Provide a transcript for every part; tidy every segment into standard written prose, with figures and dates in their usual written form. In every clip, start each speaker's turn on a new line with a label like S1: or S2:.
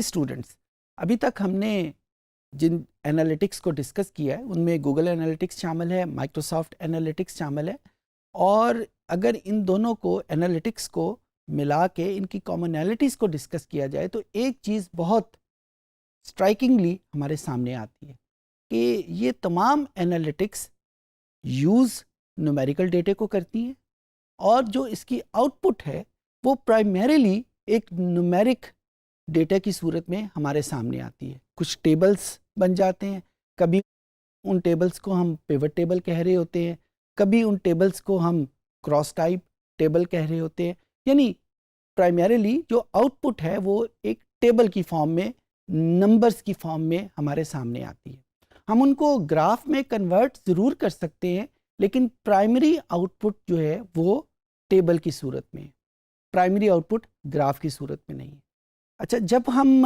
S1: Students, ابھی تک ہم نے جن انالیٹکس کو ڈسکس کیا ہے ان میں گوگل انالیٹکس شامل ہے، مائکروسافٹ انالیٹکس شامل ہے، اور اگر ان دونوں کو انالیٹکس کو ملا کے ان کی کامنالٹیز کو ڈسکس کیا جائے تو ایک چیز بہت اسٹرائکنگلی ہمارے سامنے آتی ہے کہ یہ تمام انالیٹکس یوز نومیریکل ڈیٹے کو کرتی ہیں، اور جو اس کی آؤٹ پٹ ہے وہ پرائمیریلی ایک نومیرک ڈیٹا کی صورت میں ہمارے سامنے آتی ہے۔ کچھ ٹیبلز بن جاتے ہیں، کبھی ان ٹیبلز کو ہم پیوٹ ٹیبل کہہ رہے ہوتے ہیں، کبھی ان ٹیبلز کو ہم کراس ٹائپ ٹیبل کہہ رہے ہوتے ہیں، یعنی پرائمیریلی جو آؤٹ پٹ ہے وہ ایک ٹیبل کی فارم میں، نمبرز کی فارم میں ہمارے سامنے آتی ہے۔ ہم ان کو گراف میں کنورٹ ضرور کر سکتے ہیں، لیکن پرائمری آؤٹ پٹ جو ہے وہ ٹیبل کی صورت میں ہے، پرائمری آؤٹ پٹ گراف کی صورت میں نہیں ہے۔ اچھا، جب ہم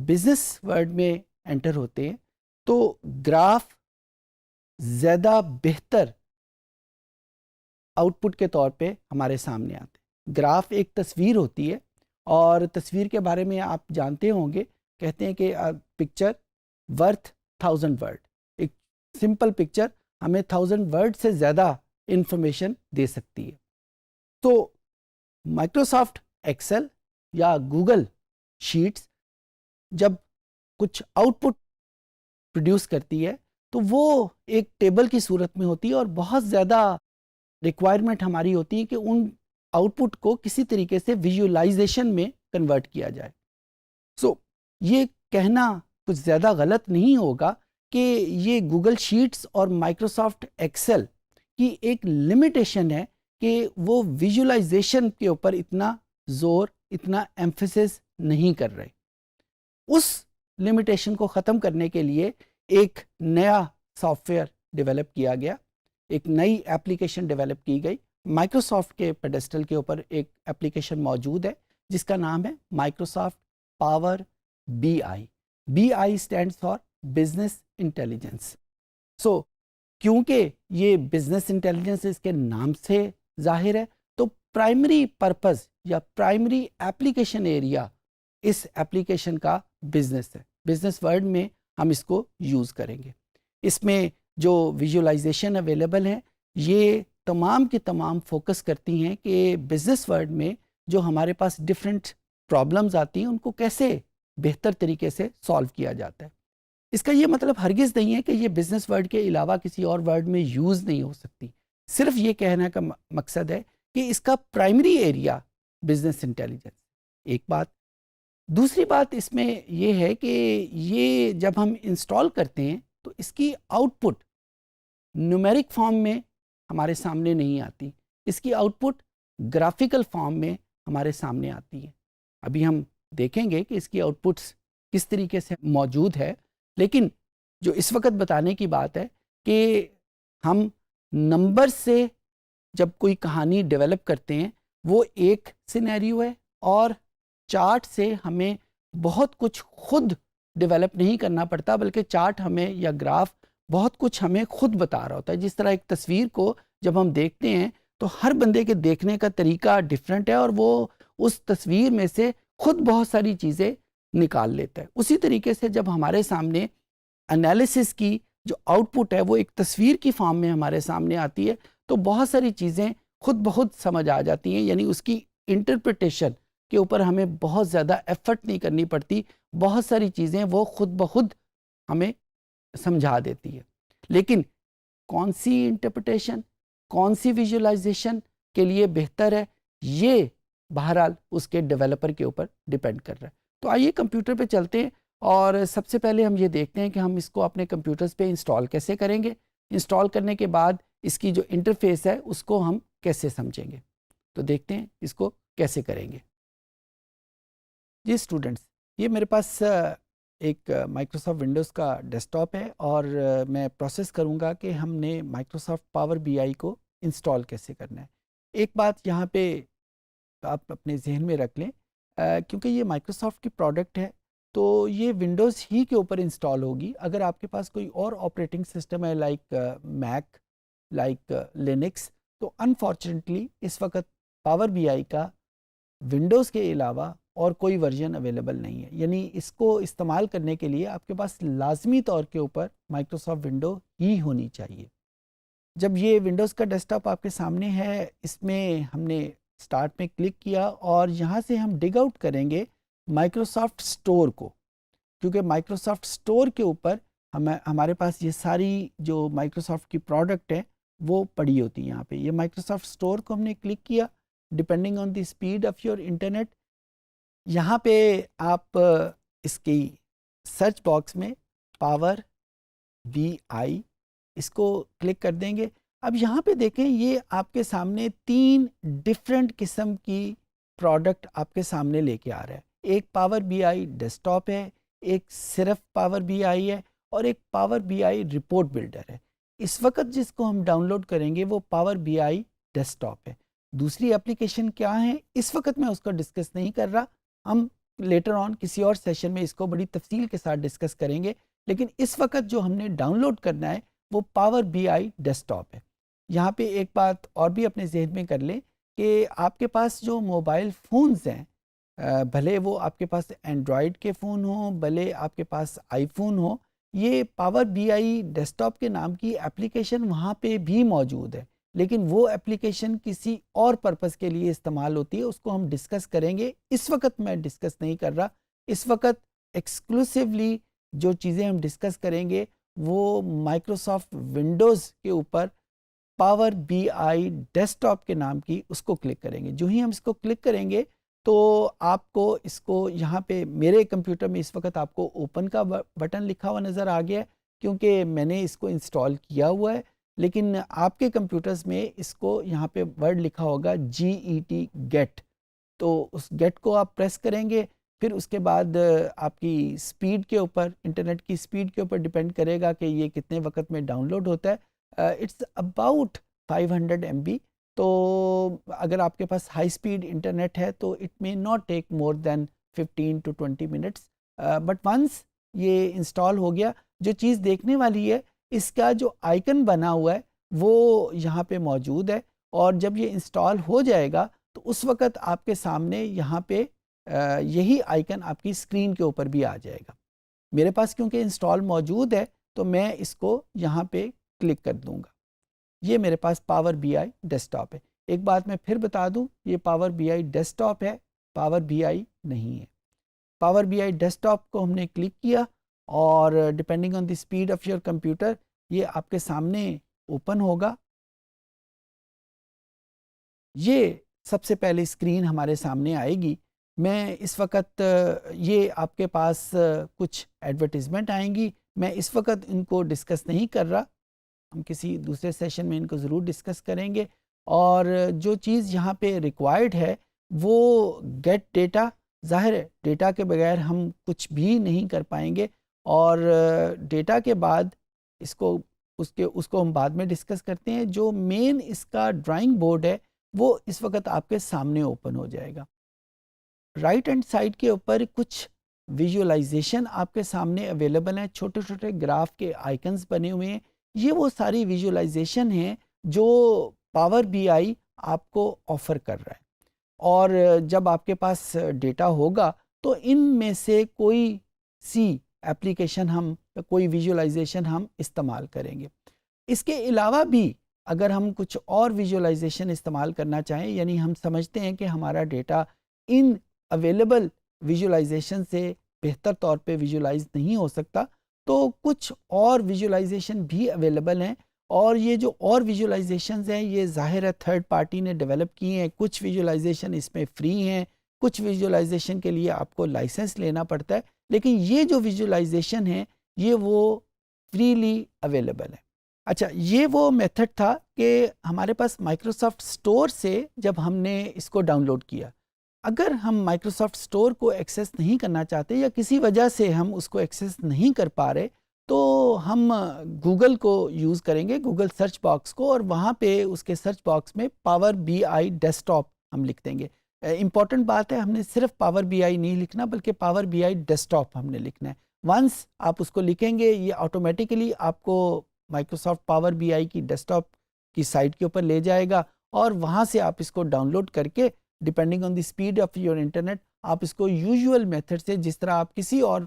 S1: بزنس ورلڈ میں انٹر ہوتے ہیں تو گراف زیادہ بہتر آؤٹ پٹ کے طور پہ ہمارے سامنے آتے ہیں۔ گراف ایک تصویر ہوتی ہے، اور تصویر کے بارے میں آپ جانتے ہوں گے، کہتے ہیں کہ پکچر ورتھ 1000 ورڈ، ایک سمپل پکچر ہمیں 1000 ورڈ سے زیادہ انفارمیشن دے سکتی ہے۔ تو مائکروسافٹ ایکسل یا گوگل شیٹس جب کچھ آؤٹ پٹ پروڈیوس کرتی ہے تو وہ ایک ٹیبل کی صورت میں ہوتی ہے، اور بہت زیادہ ریکوائرمنٹ ہماری ہوتی ہے کہ ان آؤٹ پٹ کو کسی طریقے سے ویژولائزیشن میں کنورٹ کیا جائے۔ سو یہ کہنا کچھ زیادہ غلط نہیں ہوگا کہ یہ گوگل شیٹس اور مائکروسافٹ ایکسل کی ایک لمیٹیشن ہے کہ وہ ویژولائزیشن کے اوپر اتنا زور، اتنا ایمفیسس نہیں کر رہے۔ اس لمیٹیشن کو ختم کرنے کے لیے ایک نیا سافٹ ویئر ڈیولپ کیا گیا، ایک نئی ایپلیکیشن ڈیولپ کی گئی۔ مائکروسافٹ کے پیڈسٹل کے اوپر ایک ایپلیکیشن موجود ہے جس کا نام ہے Microsoft power B I. B I stands for business intelligence. So کیونکہ یہ بزنس انٹیلیجنس اس کے نام سے ظاہر ہے، تو پرائمری پرپز یا پرائمری ایپلیکیشن ایریا اس ایپلیکیشن کا بزنس ہے۔ بزنس ورلڈ میں ہم اس کو یوز کریں گے۔ اس میں جو ویژولائزیشن اویلیبل ہے یہ تمام کی تمام فوکس کرتی ہیں کہ بزنس ورلڈ میں جو ہمارے پاس ڈفرینٹ پرابلمز آتی ہیں ان کو کیسے بہتر طریقے سے سالو کیا جاتا ہے۔ اس کا یہ مطلب ہرگز نہیں ہے کہ یہ بزنس ورلڈ کے علاوہ کسی اور ورلڈ میں یوز نہیں ہو سکتی، صرف یہ کہنے کا مقصد ہے کہ اس کا پرائمری ایریا بزنس انٹیلیجنس۔ ایک بات، دوسری بات اس میں یہ ہے کہ یہ جب ہم انسٹال کرتے ہیں تو اس کی آؤٹ پٹ نیومیرک فارم میں ہمارے سامنے نہیں آتی، اس کی آؤٹ پٹ گرافیکل فارم میں ہمارے سامنے آتی ہے۔ ابھی ہم دیکھیں گے کہ اس کی آؤٹ پٹس کس طریقے سے موجود ہے، لیکن جو اس وقت بتانے کی بات ہے کہ ہم نمبر سے جب کوئی کہانی ڈیولپ کرتے ہیں وہ ایک سینیریو ہے، اور چارٹ سے ہمیں بہت کچھ خود ڈیولپ نہیں کرنا پڑتا، بلکہ چارٹ ہمیں یا گراف بہت کچھ ہمیں خود بتا رہا ہوتا ہے۔ جس طرح ایک تصویر کو جب ہم دیکھتے ہیں تو ہر بندے کے دیکھنے کا طریقہ ڈیفرنٹ ہے، اور وہ اس تصویر میں سے خود بہت ساری چیزیں نکال لیتا ہے۔ اسی طریقے سے جب ہمارے سامنے انالیسس کی جو آؤٹ پٹ ہے وہ ایک تصویر کی فارم میں ہمارے سامنے آتی ہے تو بہت ساری چیزیں خود بخود سمجھ آ جاتی ہیں، یعنی اس کی انٹرپریٹیشن کے اوپر ہمیں بہت زیادہ ایفرٹ نہیں کرنی پڑتی، بہت ساری چیزیں وہ خود بخود ہمیں سمجھا دیتی ہے۔ لیکن کون سی انٹرپریٹیشن، کون سی ویژولائزیشن کے لیے بہتر ہے، یہ بہرحال اس کے ڈیولپر کے اوپر ڈیپینڈ کر رہا ہے۔ تو آئیے کمپیوٹر پہ چلتے ہیں، اور سب سے پہلے ہم یہ دیکھتے ہیں کہ ہم اس کو اپنے کمپیوٹرز پہ انسٹال کیسے کریں گے۔ انسٹال کرنے کے بعد اس کی جو انٹرفیس ہے اس کو ہم کیسے سمجھیں گے، تو دیکھتے ہیں اس کو کیسے کریں گے۔ جی اسٹوڈنٹس، یہ میرے پاس ایک مائکروسافٹ ونڈوز کا ڈیسک ٹاپ ہے، اور میں پروسیس کروں گا کہ ہم نے مائکروسافٹ پاور بی آئی کو انسٹال کیسے کرنا ہے۔ ایک بات یہاں پہ آپ اپنے ذہن میں رکھ لیں، کیونکہ یہ مائکروسافٹ کی پروڈکٹ ہے تو یہ ونڈوز ہی کے اوپر انسٹال ہوگی۔ اگر آپ کے پاس کوئی اور آپریٹنگ سسٹم ہے لائک میک، لائک لینکس، تو انفارچونیٹلی اس وقت پاور بی آئی کا ونڈوز کے علاوہ اور کوئی ورژن اویلیبل نہیں ہے. یعنی اس کو استعمال کرنے کے لیے آپ کے پاس لازمی طور کے اوپر مائکروسافٹ ونڈو ہی ہونی چاہیے. جب یہ ونڈوز کا ڈیسک ٹاپ آپ کے سامنے ہے، اس میں ہم نے اسٹارٹ میں کلک کیا اور یہاں سے ہم ڈگ آؤٹ کریں گے مائکروسافٹ اسٹور کو، کیونکہ مائکروسافٹ اسٹور کے اوپر ہمارے پاس یہ ساری جو مائکروسافٹ کی پروڈکٹ ہے وہ پڑی ہوتی ہے. یہاں پہ یہ مائکروسافٹ اسٹور کو ہم نے کلک کیا. Depending on the speed of your internet, یہاں پہ آپ اس کی سرچ باکس میں پاور بی آئی اس کو کلک کر دیں گے. اب یہاں پہ دیکھیں یہ آپ کے سامنے 3 ڈفرینٹ قسم کی پروڈکٹ آپ کے سامنے لے کے آ رہا ہے. ایک power B I desktop ہے، ایک صرف پاور بی آئی ہے، اور ایک power B I report builder ہے. اس وقت جس کو ہم ڈاؤن لوڈ کریں گے وہ power B I desktop ہے. دوسری اپلیکیشن کیا ہے اس وقت میں اس کو ڈسکس نہیں کر رہا، ہم لیٹر آن کسی اور سیشن میں اس کو بڑی تفصیل کے ساتھ ڈسکس کریں گے. لیکن اس وقت جو ہم نے ڈاؤن لوڈ کرنا ہے وہ power B I desktop ہے. یہاں پہ ایک بات اور بھی اپنے ذہن میں کر لیں کہ آپ کے پاس جو موبائل فونز ہیں، بھلے وہ آپ کے پاس اینڈرائڈ کے فون ہوں، بھلے آپ کے پاس آئی فون ہو، یہ power B I desktop کے نام کی اپلیکیشن وہاں پہ بھی موجود ہے، لیکن وہ اپلیکیشن کسی اور پرپس کے لیے استعمال ہوتی ہے. اس کو ہم ڈسکس کریں گے. اس وقت میں ڈسکس نہیں کر رہا. اس وقت ایکسکلوسیولی جو چیزیں ہم ڈسکس کریں گے وہ مائکروسافٹ ونڈوز کے اوپر power B I desktop کے نام کی اس کو کلک کریں گے. جو ہی ہم اس کو کلک کریں گے تو آپ کو اس کو یہاں پہ میرے کمپیوٹر میں اس وقت آپ کو اوپن کا بٹن لکھا ہوا نظر آ گیا ہے کیونکہ میں نے اس کو انسٹال کیا ہوا ہے. لیکن آپ کے کمپیوٹرز میں اس کو یہاں پہ ورڈ لکھا ہوگا GET گیٹ. تو اس گیٹ کو آپ پریس کریں گے. پھر اس کے بعد آپ کی سپیڈ کے اوپر، انٹرنیٹ کی سپیڈ کے اوپر ڈیپینڈ کرے گا کہ یہ کتنے وقت میں ڈاؤن لوڈ ہوتا ہے. It's about 500 MB. تو اگر آپ کے پاس ہائی سپیڈ انٹرنیٹ ہے تو it may not take more than 15 to 20 minutes. But once یہ انسٹال ہو گیا، جو چیز دیکھنے والی ہے اس کا جو آئیکن بنا ہوا ہے وہ یہاں پہ موجود ہے. اور جب یہ انسٹال ہو جائے گا تو اس وقت آپ کے سامنے یہاں پہ یہی آئیکن آپ کی اسکرین کے اوپر بھی آ جائے گا. میرے پاس کیونکہ انسٹال موجود ہے تو میں اس کو یہاں پہ کلک کر دوں گا. یہ میرے پاس Power B I desktop ہے. ایک بات میں پھر بتا دوں، یہ power B I desktop ہے، پاور بی آئی نہیں ہے. Power B I desktop کو ہم نے کلک کیا اور depending on the speed of your computer یہ آپ کے سامنے اوپن ہوگا. یہ سب سے پہلے اسکرین ہمارے سامنے آئے گی. میں اس وقت یہ آپ کے پاس کچھ ایڈورٹیزمنٹ آئیں گی، میں اس وقت ان کو ڈسکس نہیں کر رہا، ہم کسی دوسرے سیشن میں ان کو ضرور ڈسکس کریں گے. اور جو چیز یہاں پہ ریکوائرڈ ہے وہ گیٹ ڈیٹا. ظاہر ہے ڈیٹا کے بغیر ہم کچھ بھی نہیں کر پائیں گے، اور ڈیٹا کے بعد اس کو ہم بعد میں ڈسکس کرتے ہیں. جو مین اس کا ڈرائنگ بورڈ ہے وہ اس وقت آپ کے سامنے اوپن ہو جائے گا. رائٹ ہینڈ سائڈ کے اوپر کچھ ویژولائزیشن آپ کے سامنے اویلیبل ہیں، چھوٹے چھوٹے گراف کے آئیکنز بنے ہوئے ہیں. یہ وہ ساری ویژولائزیشن ہیں جو پاور بی آئی آپ کو آفر کر رہا ہے. اور جب آپ کے پاس ڈیٹا ہوگا تو ان میں سے کوئی سی ایپلیکیشن کوئی ویژولائزیشن ہم استعمال کریں گے. اس کے علاوہ بھی اگر ہم کچھ اور ویژولائزیشن استعمال کرنا چاہیں، یعنی ہم سمجھتے ہیں کہ ہمارا ڈیٹا ان اویلیبل ویژولائزیشن سے بہتر طور پہ ویژولائز نہیں ہو سکتا، تو کچھ اور ویژولائزیشن بھی اویلیبل ہیں. اور یہ جو اور ویژولائزیشنز ہیں یہ ظاہر ہے تھرڈ پارٹی نے ڈیولپ کی ہیں. کچھ ویژولائزیشن اس میں فری ہیں، کچھ ویژولائزیشن کے لیے آپ کو لائسنس لینا پڑتا ہے. لیکن یہ جو ویژولائزیشن ہیں یہ وہ فریلی اویلیبل ہے. اچھا، یہ وہ میتھڈ تھا کہ ہمارے پاس مائکروسافٹ اسٹور سے جب ہم نے اس کو ڈاؤن لوڈ کیا. اگر ہم مائکروسافٹ اسٹور کو ایکسیس نہیں کرنا چاہتے یا کسی وجہ سے ہم اس کو ایکسیس نہیں کر پا رہے تو ہم گوگل کو یوز کریں گے، گوگل سرچ باکس کو، اور وہاں پہ اس کے سرچ باکس میں power B I desktop ہم لکھ دیں گے. امپورٹنٹ بات ہے، ہم نے صرف پاور بی آئی نہیں لکھنا بلکہ power B I desktop ہم نے لکھنا ہے. ونس آپ اس کو لکھیں گے یہ آٹومیٹیکلی آپ کو مائکروسافٹ پاور بی آئی کی ڈیسک ٹاپ کی سائٹ کے اوپر لے جائے گا، اور وہاں سے آپ اس کو ڈاؤن لوڈ کر کے depending on the speed of your internet آپ اس کو یوزول میتھڈ سے جس طرح آپ کسی اور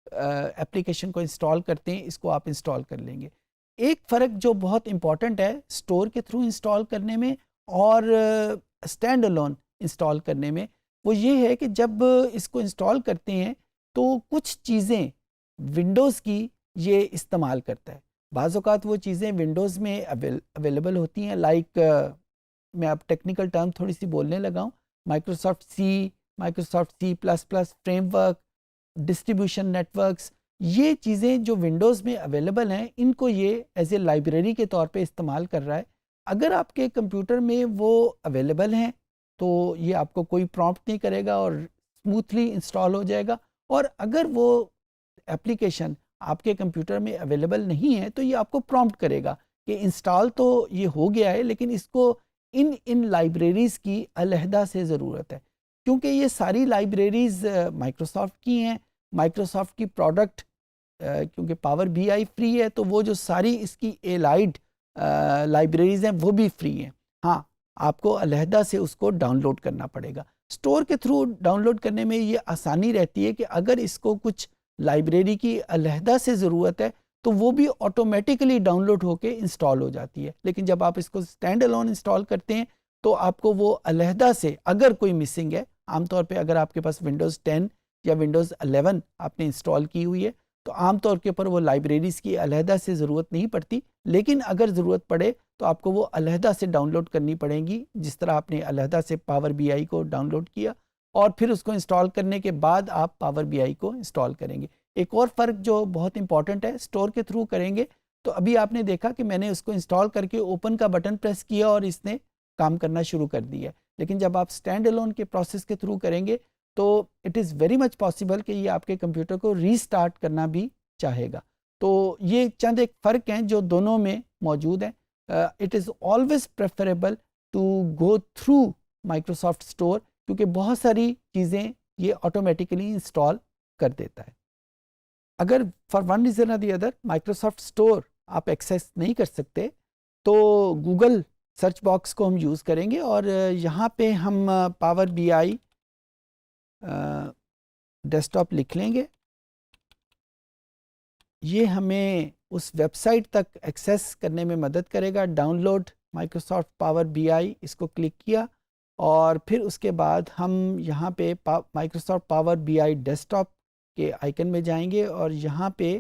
S1: اپلیکیشن کو انسٹال کرتے ہیں اس کو آپ انسٹال کر لیں گے. ایک فرق جو بہت امپورٹنٹ ہے اسٹور کے تھرو انسٹال کرنے میں اور اسٹینڈ الون انسٹال کرنے میں، وہ یہ ہے کہ جب اس کو انسٹال کرتے ہیں تو کچھ چیزیں ونڈوز کی یہ استعمال کرتا ہے. بعض اوقات وہ چیزیں ونڈوز میں اویلیبل ہوتی ہیں، لائک میں اب ٹیکنیکل ٹرم تھوڑی سی بولنے لگا ہوں، Microsoft C plus plus framework, distribution network, یہ چیزیں جو ونڈوز میں اویلیبل ہیں ان کو یہ ایز اے لائبریری کے طور پہ استعمال کر رہا ہے. اگر آپ کے کمپیوٹر میں وہ اویلیبل ہیں تو یہ آپ کو کوئی پرومپٹ نہیں کرے گا اور اسموتھلی انسٹال ہو جائے گا. اور اگر وہ اپلیکیشن آپ کے کمپیوٹر میں اویلیبل نہیں ہے تو یہ آپ کو پرومپٹ کرے گا کہ انسٹال تو یہ ہو گیا ہے لیکن اس کو ان لائبریریز کی علیحدہ سے ضرورت ہے، کیونکہ یہ ساری لائبریریز مائکروسافٹ کی ہیں. مائکروسافٹ کی پروڈکٹ کیونکہ پاور بی آئی فری ہے تو وہ جو ساری اس کی ایلائڈ لائبریریز ہیں وہ بھی فری ہیں. ہاں، آپ کو علیحدہ سے اس کو ڈاؤن لوڈ کرنا پڑے گا. اسٹور کے تھرو ڈاؤن لوڈ کرنے میں یہ آسانی رہتی ہے کہ اگر اس کو کچھ لائبریری کی علیحدہ سے ضرورت ہے تو وہ بھی آٹومیٹیکلی ڈاؤن لوڈ ہو کے انسٹال ہو جاتی ہے. لیکن جب آپ اس کو اسٹینڈ الون انسٹال کرتے ہیں تو آپ کو وہ علیحدہ سے اگر کوئی مسنگ ہے، عام طور پہ اگر آپ کے پاس ونڈوز 10 یا ونڈوز 11 آپ نے انسٹال کی ہوئی ہے تو عام طور کے اوپر وہ لائبریریز کی علیحدہ سے ضرورت نہیں پڑتی. لیکن اگر ضرورت پڑے تو آپ کو وہ علیحدہ سے ڈاؤن لوڈ کرنی پڑے گی، جس طرح آپ نے علیحدہ سے پاور بی آئی کو ڈاؤن لوڈ کیا اور پھر اس کو انسٹال کرنے کے بعد آپ پاور بی آئی کو انسٹال کریں گے. ایک اور فرق جو بہت امپورٹنٹ ہے، اسٹور کے تھرو کریں گے تو ابھی آپ نے دیکھا کہ میں نے اس کو انسٹال کر کے اوپن کا بٹن پریس کیا اور اس نے کام کرنا شروع کر دیا. لیکن جب آپ اسٹینڈ الون کے پروسیس کے تھرو کریں گے تو it is very much possible کہ یہ آپ کے کمپیوٹر کو ری اسٹارٹ کرنا بھی چاہے گا. تو یہ چند ایک فرق ہیں جو دونوں میں موجود ہیں. It is always preferable to go through Microsoft store کیونکہ بہت ساری چیزیں یہ آٹومیٹیکلی انسٹال کر دیتا ہے. اگر فار ون ریزن اور دی ادر مائکروسافٹ اسٹور آپ ایکسیس نہیں کر سکتے تو گوگل سرچ باکس کو ہم یوز کریں گے اور یہاں پہ ہم Power B I desktop لکھ لیں گے. یہ ہمیں اس ویب سائٹ تک ایکسیس کرنے میں مدد کرے گا. Download Microsoft power B I, اس کو کلک کیا اور پھر اس کے بعد ہم یہاں پہ Microsoft power B I desktop کے آئیکن میں جائیں گے اور یہاں پہ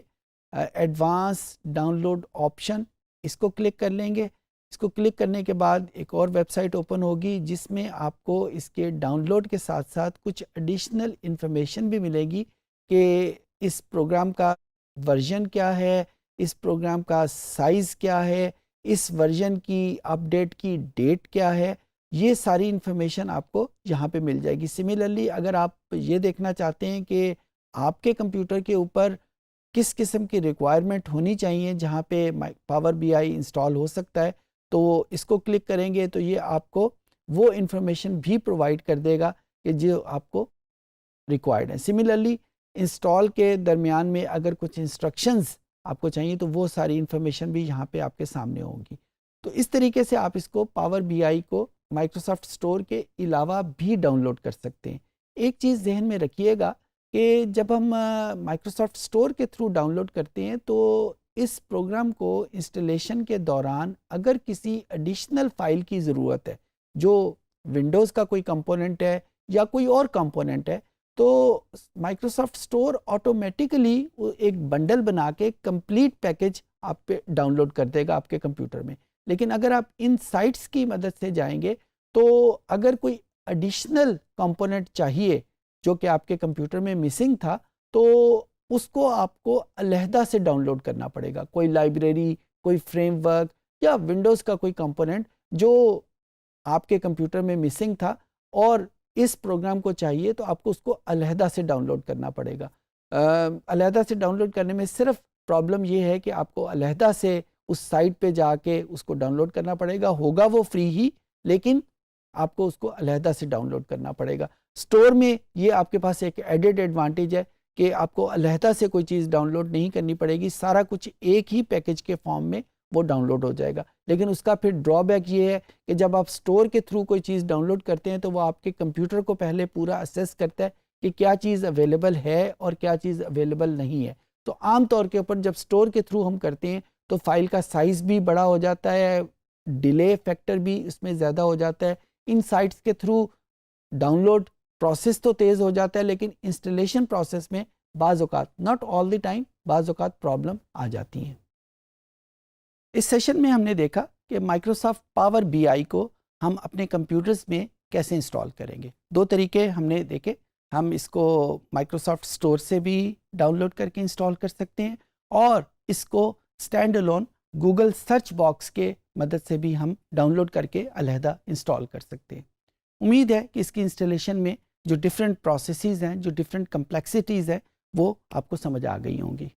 S1: ایڈوانس ڈاؤن لوڈ آپشن اس کو کلک کر لیں گے. اس کو کلک کرنے کے بعد ایک اور ویب سائٹ اوپن ہوگی جس میں آپ کو اس کے ڈاؤن لوڈ کے ساتھ ساتھ کچھ ایڈیشنل انفارمیشن بھی ملے گی کہ اس پروگرام کا ورژن کیا ہے، اس پروگرام کا سائز کیا ہے، اس ورژن کی اپ ڈیٹ کی ڈیٹ کیا ہے. یہ ساری انفارمیشن آپ کو یہاں پہ مل جائے گی. سملرلی اگر آپ یہ دیکھنا چاہتے ہیں کہ آپ کے کمپیوٹر کے اوپر کس قسم کی ریکوائرمنٹ ہونی چاہیے جہاں پہ پاور بی آئی انسٹال ہو سکتا ہے تو اس کو کلک کریں گے تو یہ آپ کو وہ انفارمیشن بھی پرووائڈ کر دے گا کہ جو آپ کو ریکوائرڈ ہے. سملرلی انسٹال کے درمیان میں اگر کچھ انسٹرکشنز آپ کو چاہیے تو وہ ساری انفارمیشن بھی یہاں پہ آپ کے سامنے ہوں گی. تو اس طریقے سے آپ اس کو پاور بی آئی کو مائکروسافٹ اسٹور کے علاوہ بھی ڈاؤن لوڈ کر سکتے ہیں. ایک چیز ذہن میں رکھیے گا کہ جب ہم مائکروسافٹ اسٹور کے تھرو ڈاؤن لوڈ کرتے ہیں تو اس پروگرام کو انسٹالیشن کے دوران اگر کسی ایڈیشنل فائل کی ضرورت ہے جو ونڈوز کا کوئی کمپوننٹ ہے یا کوئی اور کمپوننٹ ہے تو مائکروسافٹ اسٹور آٹومیٹیکلی ایک بنڈل بنا کے کمپلیٹ پیکج آپ پہ ڈاؤن لوڈ کر دے گا آپ کے کمپیوٹر میں. لیکن اگر آپ ان سائٹس کی مدد سے جائیں گے تو اگر کوئی ایڈیشنل کمپوننٹ چاہیے جو کہ آپ کے کمپیوٹر میں مسنگ تھا تو اس کو آپ کو علیحدہ سے ڈاؤن لوڈ کرنا پڑے گا. کوئی لائبریری، کوئی فریم ورک یا ونڈوز کا کوئی کمپوننٹ جو آپ کے کمپیوٹر میں مسنگ تھا اور اس پروگرام کو چاہیے تو آپ کو اس کو علیحدہ سے ڈاؤن لوڈ کرنا پڑے گا. علیحدہ سے ڈاؤن لوڈ کرنے میں صرف پرابلم یہ ہے کہ آپ کو علیحدہ سے اس سائٹ پہ جا کے اس کو ڈاؤن لوڈ کرنا پڑے گا. ہوگا وہ فری ہی لیکن آپ کو اس کو علیحدہ سے ڈاؤن لوڈ کرنا پڑے گا. اسٹور میں یہ آپ کے پاس ایک ایڈڈ ایڈوانٹیج ہے کہ آپ کو علیحدہ سے کوئی چیز ڈاؤن لوڈ نہیں کرنی پڑے گی، سارا کچھ ایک ہی پیکج کے فارم میں وہ ڈاؤن لوڈ ہو جائے گا. لیکن اس کا پھر ڈرا بیک یہ ہے کہ جب آپ اسٹور کے تھرو کوئی چیز ڈاؤن لوڈ کرتے ہیں تو وہ آپ کے کمپیوٹر کو پہلے پورا اسیس کرتا ہے کہ کیا چیز اویلیبل ہے اور کیا چیز اویلیبل نہیں ہے. تو عام طور کے اوپر جب اسٹور کے تھرو ہم کرتے ہیں تو فائل کا سائز بھی بڑا ہو جاتا ہے, ڈیلے فیکٹر بھی اس میں زیادہ ہو جاتا ہے. ان سائٹس کے تھرو ڈاؤن لوڈ پروسیس تو تیز ہو جاتا ہے, لیکن انسٹالیشن پروسیس میں بعض اوقات, ناٹ آل دی ٹائم, بعض اوقات پرابلم آ جاتی ہیں. اس سیشن میں ہم نے دیکھا کہ مائکروسافٹ پاور بی آئی کو ہم اپنے کمپیوٹرز میں کیسے انسٹال کریں گے. دو طریقے ہم نے دیکھے. ہم اس کو مائکروسافٹ اسٹور سے بھی ڈاؤن لوڈ کر کے انسٹال کر سکتے ہیں, اور اس کو stand alone Google search box کے مدد سے بھی ہم ڈاؤن لوڈ کر کے علیحدہ انسٹال کر سکتے ہیں. امید ہے کہ اس کی انسٹالیشن میں جو ڈفرینٹ پروسیسز ہیں, جو ڈفرینٹ کمپلیکسٹیز ہیں, وہ آپ کو سمجھ آ گئی ہوں گی.